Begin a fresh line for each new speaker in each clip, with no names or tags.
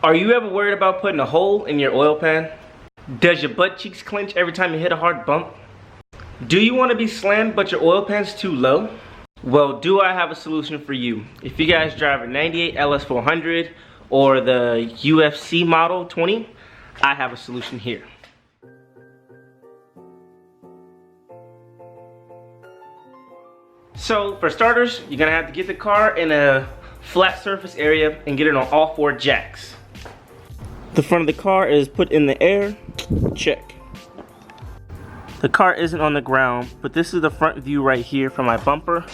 Are you ever worried about putting a hole in your oil pan? Does your butt cheeks clench every time you hit a hard bump? Do you want to be slammed but your oil pan's too low? Well, do I have a solution for you. If you guys drive a 98 LS400 or the UFC model 20, I have a solution here. So for starters, you're gonna have to get the car in a flat surface area and get it on all 4 jacks. The front of the car is put in the air, check. The car isn't on the ground, but this is the front view right here from my bumper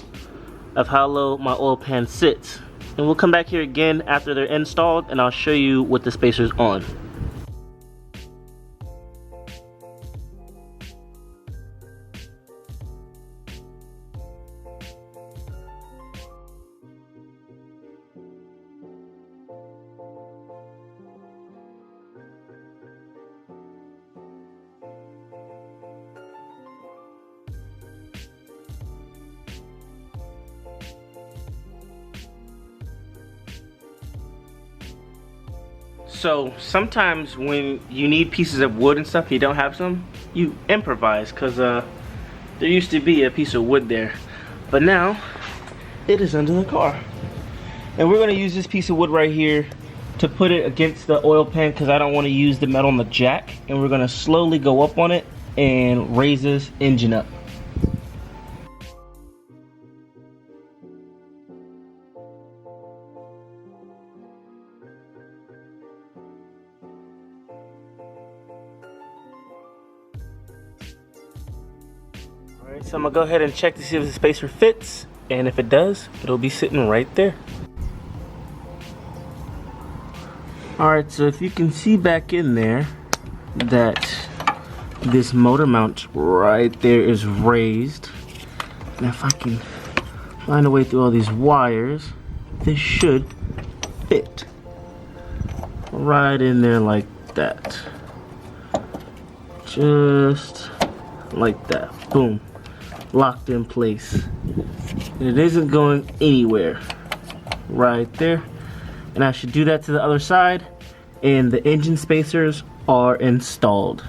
of how low my oil pan sits. And we'll come back here again after they're installed and I'll show you with the spacers on. So sometimes when you need pieces of wood and stuff, you don't have some, you improvise, because there used to be a piece of wood there, but now it is under the car. And we're going to use this piece of wood right here to put it against the oil pan because I don't want to use the metal on the jack, and we're going to slowly go up on it and raise this engine up. Alright, so I'm gonna go ahead and check to see if the spacer fits, and if it does, it'll be sitting right there. Alright, so if you can see back in there that this motor mount right there is raised, and if I can find a way through all these wires, this should fit right in there like that. Just like that. Boom. Locked in place. And it isn't going anywhere. Right there. And I should do that to the other side. And the engine spacers are installed.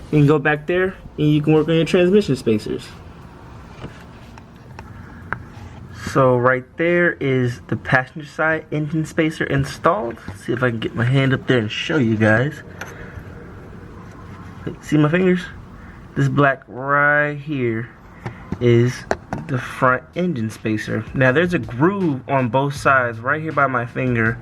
You can go back there and you can work on your transmission spacers. So right there is the passenger side engine spacer installed. Let's see if I can get my hand up there and show you guys. See my fingers? This black right here is the front engine spacer. Now there's a groove on both sides right here by my finger,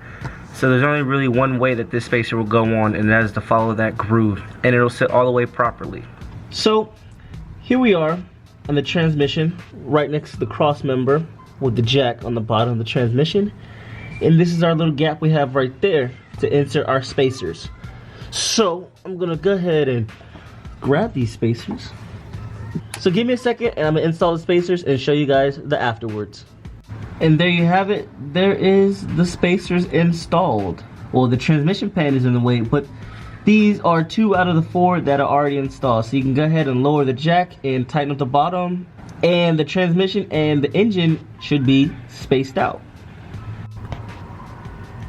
so there's only really one way that this spacer will go on, and that is to follow that groove, and it'll sit all the way properly. So here we are on the transmission right next to the cross member with the jack on the bottom of the transmission, and this is our little gap we have right there to insert our spacers. So I'm gonna go ahead and grab these spacers. So give me a second and I'm gonna install the spacers and show you guys the afterwards. And there you have it. There is the spacers installed. Well, the transmission pan is in the way, but these are 2 out of the 4 that are already installed. So you can go ahead and lower the jack and tighten up the bottom, and the transmission and the engine should be spaced out.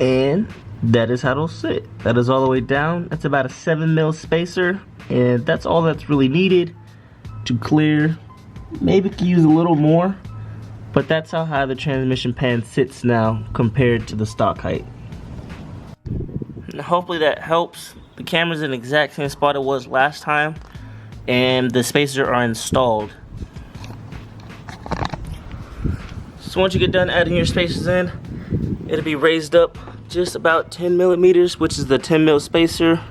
And that is how it'll sit. That is all the way down. That's about a 7mm spacer, and that's all that's really needed to clear. Maybe could use a little more, but that's how high the transmission pan sits now compared to the stock height. And hopefully that helps. The camera's in the exact same spot it was last time, and the spacers are installed. So once you get done adding your spacers in, it'll be raised up just about 10mm, which is the 10mm spacer.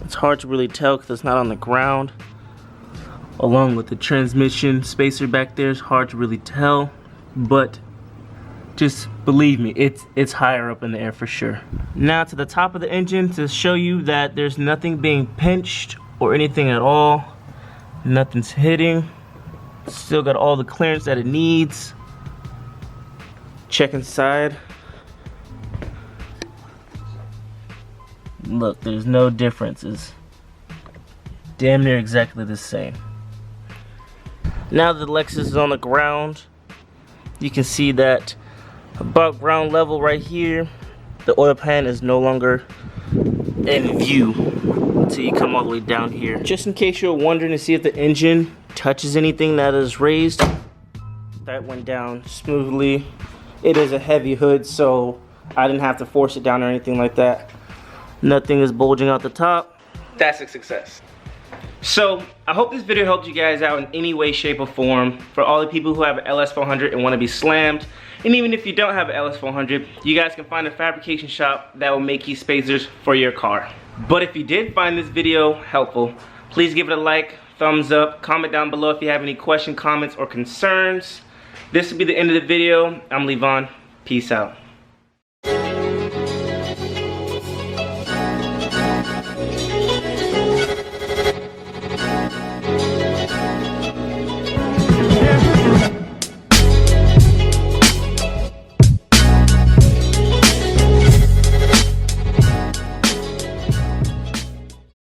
It's hard to really tell because it's not on the ground. Along with the transmission spacer back there, it's hard to really tell, but just believe me, it's higher up in the air for sure. Now to the top of the engine to show you that there's nothing being pinched or anything at all. Nothing's hitting. Still got all the clearance that it needs. Check inside. Look, there's no differences. Damn near exactly the same. Now that the Lexus is on the ground, you can see that above ground level right here, the oil pan is no longer in view until you come all the way down here. Just in case you're wondering to see if the engine touches anything that is raised, that went down smoothly. It is a heavy hood, so I didn't have to force it down or anything like that. Nothing is bulging out the top. That's a success. So I hope this video helped you guys out in any way, shape, or form. For all the people who have an LS400 and want to be slammed, and even if you don't have an LS400, you guys can find a fabrication shop that will make you spacers for your car. But if you did find this video helpful, please give it a like, thumbs up, comment down below if you have any questions, comments, or concerns. This will be the end of the video. I'm Levon. Peace out.